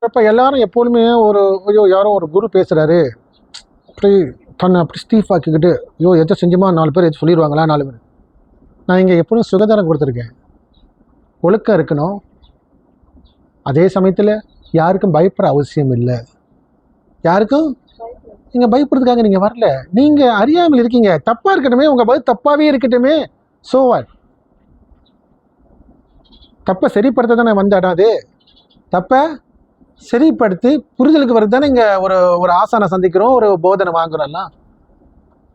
இப்போ எல்லாரும் எப்போதுமே ஐயோ யாரோ ஒரு குரு பேசுகிறாரு அப்படி தன்னை அப்படி ஸ்டீஃப் ஆக்கிக்கிட்டு ஐயோ எதை செஞ்சுமா 4 பேர் எது சொல்லிடுவாங்களா 4 பேர். நான் இங்கே எப்போதும் சுகாதாரம் கொடுத்துருக்கேன். ஒழுக்கம் இருக்கணும். அதே சமயத்தில் யாருக்கும் பயப்பட அவசியம் இல்லை. யாருக்கும் நீங்கள் பயப்படுறதுக்காக நீங்கள் வரல. நீங்கள் அறியாமல் இருக்கீங்க. தப்பாக இருக்கட்டுமே, உங்கள் பதில் தப்பாகவே இருக்கட்டுமே. So what? தப்பை சரிப்படுத்த தானே வந்தாடா. அது தப்பை சரிப்படுத்தி புரிதலுக்கு வருது தானே. இங்கே ஒரு ஆசானை சந்திக்கிறோம், ஒரு போதனை வாங்குறோம்லாம்.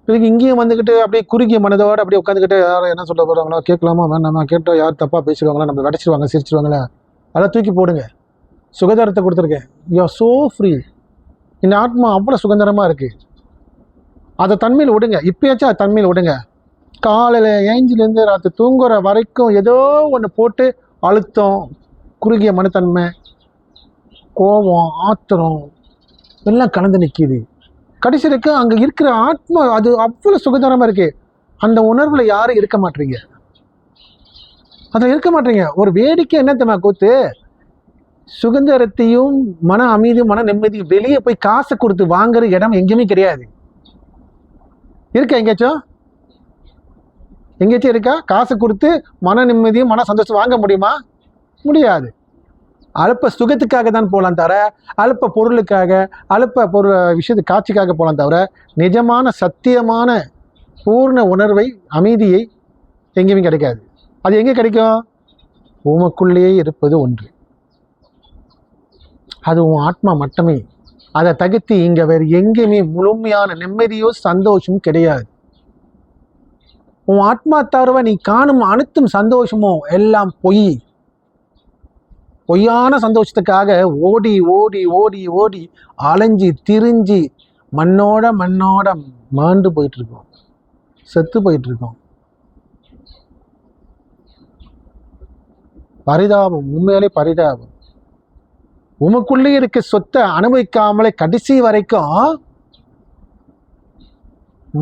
இதுக்கு இங்கேயும் வந்துக்கிட்டு அப்படியே குறுகிய மனதோடு அப்படியே உட்காந்துக்கிட்டு யாரும் என்ன சொல்ல போகிறாங்களோ கேட்கலாமா வேணாமா, கேட்டோம் யார் தப்பாக பேசிடுவாங்களா, நம்ம வெடைச்சிடுவாங்க சிரிச்சிடுவாங்களா, அதெல்லாம் தூக்கி போடுங்க. சுகாதாரத்தை கொடுத்துருக்கேன். You are so free. இந்த ஆத்மா அவ்வளோ சுதந்திரமாக இருக்குது. அதை தன்மையில் விடுங்க. இப்போயாச்சும் அதை தன்மையில் விடுங்க. காலையில் ஏஞ்சிலேருந்து ராத்திரி தூங்குற வரைக்கும் ஏதோ ஒன்று போட்டு அழுத்தம், குறுகிய மனத்தன்மை, கோபம், ஆத்திரம் எல்லாம் கலந்து நிற்கிது. கடைசிக்கு அங்கே இருக்கிற ஆத்மா அது அவ்வளோ சுதந்திரமாக இருக்குது. அந்த உணர்வில் யாரும் இருக்க மாட்டீங்க. அதில் இருக்க மாட்டீங்க. ஒரு வேடிக்கை என்னத்தம்மா கூத்து, சுதந்திரத்தையும் மன அமைதியும் மன நிம்மதியும் வெளியே போய் காசை கொடுத்து வாங்குற இடம் எங்கேயுமே கிடையாது. இருக்கா எங்கேயாச்சும்? எங்கேயாச்சும் இருக்கா? காசு கொடுத்து மன நிம்மதியும் மன சந்தோஷம் வாங்க முடியுமா? முடியாது. அல்ப சுகத்துக்காக தான் போகலாம் தவிர, அல்ப பொருளுக்காக, அல்ப விஷயத்து காட்சிக்காக போகலாம் தவிர, நிஜமான சத்தியமான பூர்ண உணர்வை அமைதியை எங்கேயுமே கிடைக்காது. அது எங்கே கிடைக்கும்? உமக்குள்ளேயே இருப்பது ஒன்று. அது உன் ஆத்மா மட்டுமே. அதை தகுத்தி இங்கே வேறு எங்கேயுமே முழுமையான நிம்மதியோ சந்தோஷமும் கிடையாது. உன் ஆத்மா தவிர நீ காணும் அனைத்தும் சந்தோஷமோ எல்லாம் பொய். பொய்யான சந்தோஷத்துக்காக ஓடி ஓடி ஓடி ஓடி அலைஞ்சி திரிஞ்சு மண்ணோட மாண்டு போயிட்டுருக்கோம், செத்து போயிட்டுருக்கோம். பரிதாபம், உண்மையிலே பரிதாபம். உமக்குள்ளே இருக்க சொத்தை அனுபவிக்காமலே கடைசி வரைக்கும்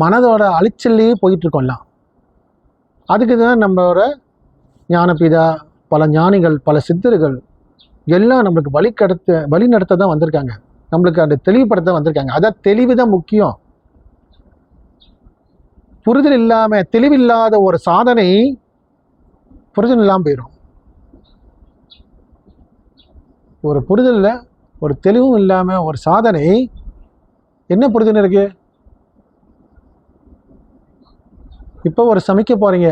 மனதோட அழிச்சல்லையே போயிட்டுருக்கோம்லாம். அதுக்கு தான் நம்மளோட ஞானபிதா, பல ஞானிகள், பல சித்தர்கள் எல்லாம் நம்மளுக்கு வழி நடத்த தான் வந்திருக்காங்க. நம்மளுக்கு அந்த தெளிவுபடுத்த வந்திருக்காங்க. அதான் தெளிவு தான் முக்கியம். புரிதல் இல்லாமல் தெளிவில்லாத ஒரு சாதனை புரிதல் இல்லாமல் போயிடும். ஒரு புரிதலில் ஒரு தெளிவும் இல்லாமல் ஒரு சாதனை என்ன புரிதல் இருக்கு? இப்போ ஒரு சமைக்க போகிறீங்க,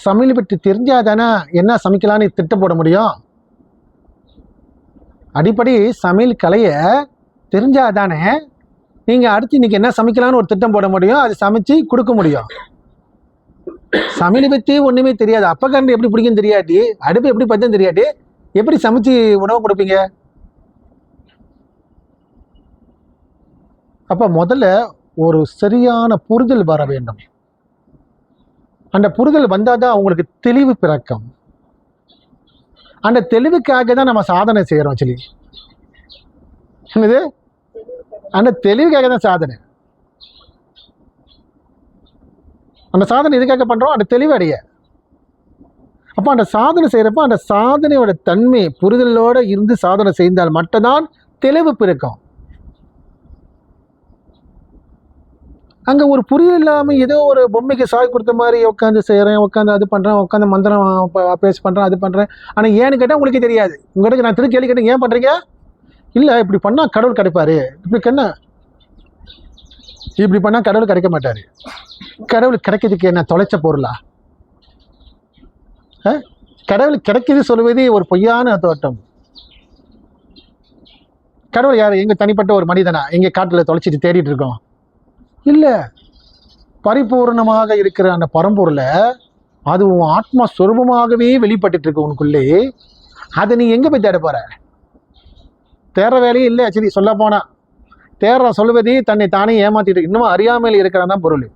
சமையல் பற்றி தெரிஞ்சாதானே என்ன சமைக்கலான்னு திட்டம் போட முடியும். அடிப்படை சமையல் கலையை தெரிஞ்சாதானே நீங்கள் அடுத்து இன்றைக்கி என்ன சமைக்கலான்னு ஒரு திட்டம் போட முடியும், அது சமைச்சு கொடுக்க முடியும். சமையலை பற்றி ஒன்றுமே தெரியாது, அப்போ கரண்ட் எப்படி பிடிக்குன்னு தெரியாட்டி, அடுப்பு எப்படி பற்றும் தெரியாட்டி, எப்படி சமைச்சு உணவு கொடுப்பீங்க? அப்போ முதல்ல ஒரு சரியான புரிதல் வர வேண்டும். அந்த புரிதல் வந்தால் தான் அவங்களுக்கு தெளிவு பிறக்கும். அந்த தெளிவுக்காக தான் நம்ம சாதனை செய்கிறோம். சொல்லி என்னது? அந்த தெளிவுக்காக தான் சாதனை. அந்த சாதனை எதுக்காக பண்ணுறோம்? அந்த தெளிவு அடைய. அப்போ அந்த சாதனை செய்கிறப்போ அந்த சாதனையோட தன்மை புரிதலோடு இருந்து சாதனை செய்தால் மட்டும்தான் தெளிவு பிறக்கும். அங்கே ஒரு புரிதல் இல்லாமல் ஏதோ ஒரு பொம்மைக்கு சாய் கொடுத்த மாதிரி உட்காந்து செய்கிறேன், உட்காந்து அது பண்ணுறேன், உட்காந்து மந்திரம் பேச பண்ணுறேன், அது பண்ணுறேன். ஆனால் ஏன்னு கேட்டால் உங்களுக்கே தெரியாது. உங்கள்கிட்ட நான் கேள்வி கேட்டேன், ஏன் பண்ணுறீங்க? இல்லை இப்படி பண்ணால் கடவுள் கிடைப்பார். இப்படி பண்ணால் கடவுள் கிடைக்க மாட்டார். கடவுள் கிடைக்கிறதுக்கு என்ன தொலைச்ச பொருளா? கடவுள் கிடைக்கிது சொல்லுவதே ஒரு பொய்யான தோட்டம். கடவுள் யார்? எங்க தனிப்பட்ட ஒரு மனிதனா எங்க காட்டில் தொலைச்சிட்டு தேடிட்டு இருக்கோம்? இல்லை, பரிபூர்ணமாக இருக்கிற அந்த பரம்பொருளை அது உன் ஆத்மா சொரூபமாகவே வெளிப்பட்டு இருக்கு உனக்குள்ளே. அதை நீ எங்கே போய் தேட போற? தேடுற வேலையே இல்லை. சரி, சொல்ல போனா தேடுற சொல்வதே தன்னை தானே ஏமாத்திட்டு இருக்கு. இன்னும் அறியாமல் இருக்கிறதான் பொருள்.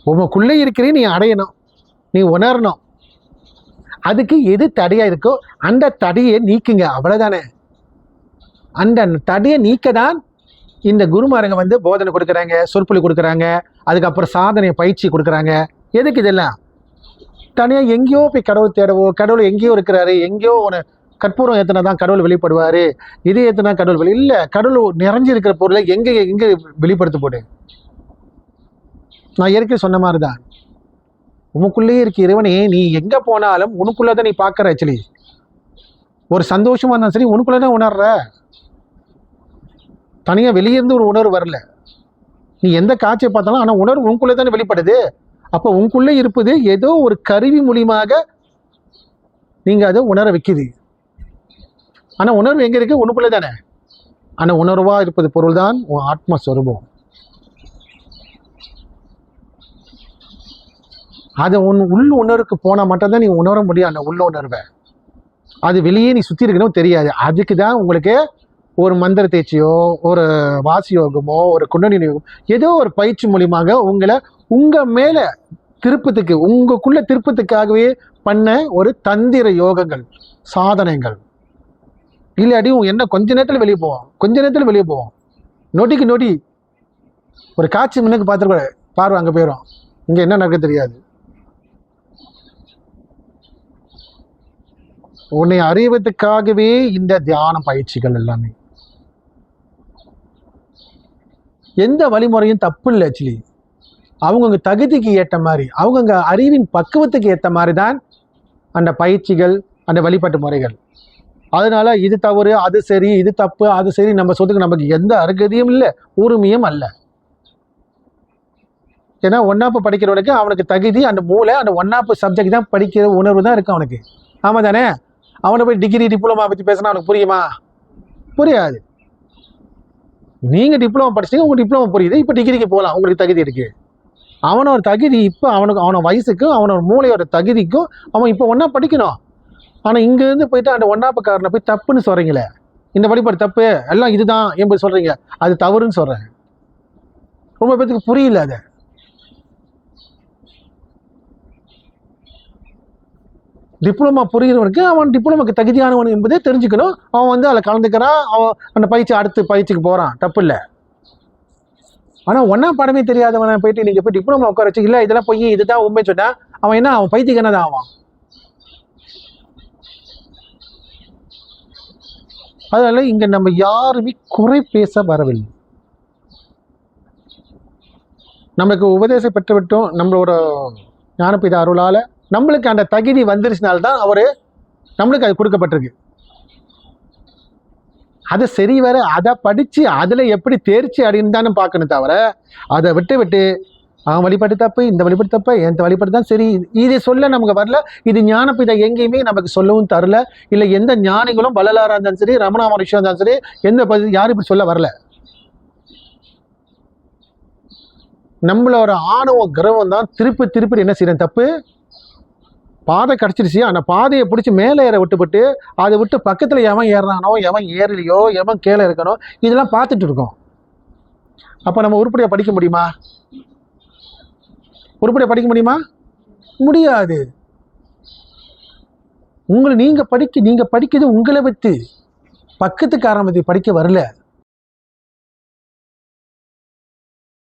உனக்குள்ளே இருக்கிறே நீ அடையணும், நீ உணரணும். அதுக்கு எது தடையா இருக்கோ அந்த தடையை நீக்குங்க, அவ்வளவுதானே. அந்த தடையை நீக்க தான் இந்த குருமாரங்க வந்து போதனை கொடுக்குறாங்க, சொற்பொழி கொடுக்குறாங்க, அதுக்கப்புறம் சாதனை பயிற்சி கொடுக்குறாங்க. எதுக்கு இதெல்லாம்? தனியாக எங்கேயோ போய் கடவுள் தேடவோ, கடவுள் எங்கேயோ இருக்கிறாரு, எங்கேயோ ஒரு கற்பூரம் ஏற்றினா தான் கடவுள் வெளிப்படுவார், இது ஏற்றினா கடவுள் இல்லை. கடவுள் நிறைஞ்சி இருக்கிற பொருளை எங்கே எங்கே வெளிப்படுத்த போடு. நான் ஏற்கனவே சொன்ன மாதிரி தான், உனக்குள்ளேயே இருக்க இறைவனே நீ எங்கே போனாலும் உனக்குள்ளே தான் நீ பார்க்குற. ஆக்சுவலி ஒரு சந்தோஷமாக இருந்தாலும் சரி உனக்குள்ளே தான் உணர்ற. தனியாக வெளியிருந்து ஒரு உணர்வு வரல. நீ எந்த காட்சியை பார்த்தாலும் ஆனால் உணர்வு உனக்குள்ளே தானே வெளிப்படுது. அப்போ உனக்குள்ளே இருப்பது ஏதோ ஒரு கருவி மூலியமாக நீங்கள் அதை உணர வைக்குது. ஆனால் உணர்வு எங்கே இருக்குது? உனக்குள்ளே தானே. ஆனால் உணர்வாக இருப்பது பொருள் தான் உன் ஆத்மஸ்வரூபம். அதை உள் உணர்வுக்கு போனால் மட்டும்தான் நீ உணர முடியும். அந்த உள்ள உணர்வை அது வெளியே நீ சுற்றி இருக்கணும் தெரியாது. அதுக்கு தான் உங்களுக்கு ஒரு மந்திர தேய்ச்சியோ, ஒரு வாசி யோகமோ, ஒரு குண்டலினி யோகம், ஏதோ ஒரு பயிற்சி மூலியமாக உங்களை உங்கள் மேலே திருப்பத்துக்கு, உங்களுக்குள்ள திருப்பத்துக்காகவே பண்ண ஒரு தந்திர யோகங்கள், சாதனைகள். இல்லாட்டி என்ன கொஞ்ச நேரத்தில் வெளியே போவோம், கொஞ்ச நேரத்தில் வெளியே போவோம். நொடிக்கு நொடி ஒரு காட்சி முன்னுக்கு பார்த்துருக்கூட பார்வை அங்கே போயிடும். இங்கே என்ன நடக்க தெரியாது. உன்னை அறிவதற்காகவே இந்த தியான பயிற்சிகள் எல்லாமே. எந்த வழிமுறையும் தப்பு இல்லை. ஆக்சுவலி அவங்கவுங்க தகுதிக்கு ஏற்ற மாதிரி, அவங்கவுங்க அறிவின் பக்குவத்துக்கு ஏற்ற மாதிரி தான் அந்த பயிற்சிகள், அந்த வழிபாட்டு முறைகள். அதனால இது தவறு, அது சரி, இது தப்பு, அது சரி நம்ம சொல்றதுக்கு நமக்கு எந்த அருகதையும் இல்லை, உரிமையும் அல்ல. ஏன்னா ஒன்னாப்பு படிக்கிறவனுக்கு அவனுக்கு தகுதி அந்த மூளை, அந்த ஒன்னாப்பு சப்ஜெக்ட் தான் படிக்கிற உணர்வு தான் இருக்கு அவனுக்கு. ஆமாம் தானே? அவனை போய் டிகிரி டிப்ளமா பற்றி பேசினா அவனுக்கு புரியுமா? புரியாது. நீங்கள் டிப்ளமா படிச்சிங்க, உங்களுக்கு டிப்ளமா புரியுது, இப்போ டிகிரிக்கு போகலாம், உங்களுக்கு தகுதி இருக்குது. அவனோட தகுதி இப்போ அவனோட வயசுக்கும் அவனோட மூளையோட தகுதிக்கும் அவன் இப்போ ஒன்றா படிக்கணும். ஆனால் இங்கேருந்து போயிட்டு அந்த ஒன்னாப்புக்காரனை போய் தப்புன்னு சொல்கிறீங்களே, இந்த வழிபாடு தப்பு, எல்லாம் இதுதான் என்பது சொல்கிறீங்க, அது தவறுன்னு சொல்கிறேன். ரொம்ப பேருக்கு புரியல. அதை டிப்ளமா புரிகிறவனுக்கு அவன் டிப்ளமாக்கு தகுதியானவன் என்பதே தெரிஞ்சுக்கணும். அவன் அதில் கலந்துக்கிறான், அவன் அந்த பயிற்சி அடுத்த பயிற்சிக்கு போகிறான், தப்பு இல்லை. ஆனால் ஒன்றா பாடமே தெரியாதவனை போயிட்டு நீங்கள் போய் டிப்ளமா உட்கார வச்சு இல்லை இதெல்லாம் போய் இதுதான் உண்மை சொன்னால் அவன் என்ன, அவன் பைத்தியக்கு என்னதான் ஆவான்? அதனால இங்கே நம்ம யாருமே குறை பேச வரவில்லை. நம்மளுக்கு உபதேசம் பெற்று விட்டோம், நம்மளோட ஞானபிதா அருளால் நம்மளுக்கு அந்த தகுதி வந்துருச்சுனால்தான் அவரு நம்மளுக்கு அது கொடுக்கப்பட்டிருக்கு. அதை சரி வர அதை படித்து அதில் எப்படி தேர்ச்சி அடைன்னு தானே பார்க்கணும், தவிர அதை விட்டு அவன் வழிபாட்டு தப்பு, இந்த வழிபாட்டு தப்பு, எந்த வழிபாட்டு தான் சரி, இதை சொல்ல நமக்கு வரல. இது ஞானபிதா எங்கேயுமே நமக்கு சொல்லவும் தரல. இல்லை எந்த ஞானிகளும் வள்ளலாராக இருந்தாலும் சரி, ரமணா மகரிஷியாக இருந்தாலும் சரி, எந்த யாரும் இப்படி சொல்ல வரல. நம்மளோட ஆணவ கர்வம் தான் திருப்பி என்ன செய்யறேன், தப்பு. பாதை கிடச்சிருச்சு, அந்த பாதையை பிடிச்சி மேலே ஏற விட்டுப்பட்டு அதை விட்டு பக்கத்தில் எவன் ஏறினானோ, எவன் ஏறலையோ, எவன் கீழே இருக்கனோ, இதெல்லாம் பார்த்துட்டு இருக்கோம். அப்போ நம்ம உருப்படியாக படிக்க முடியுமா? உருப்படியாக படிக்க முடியுமா? முடியாது. நீங்கள் படிக்கிறது உங்களை வச்சு, பக்கத்துக்காரன் படிக்க வரல.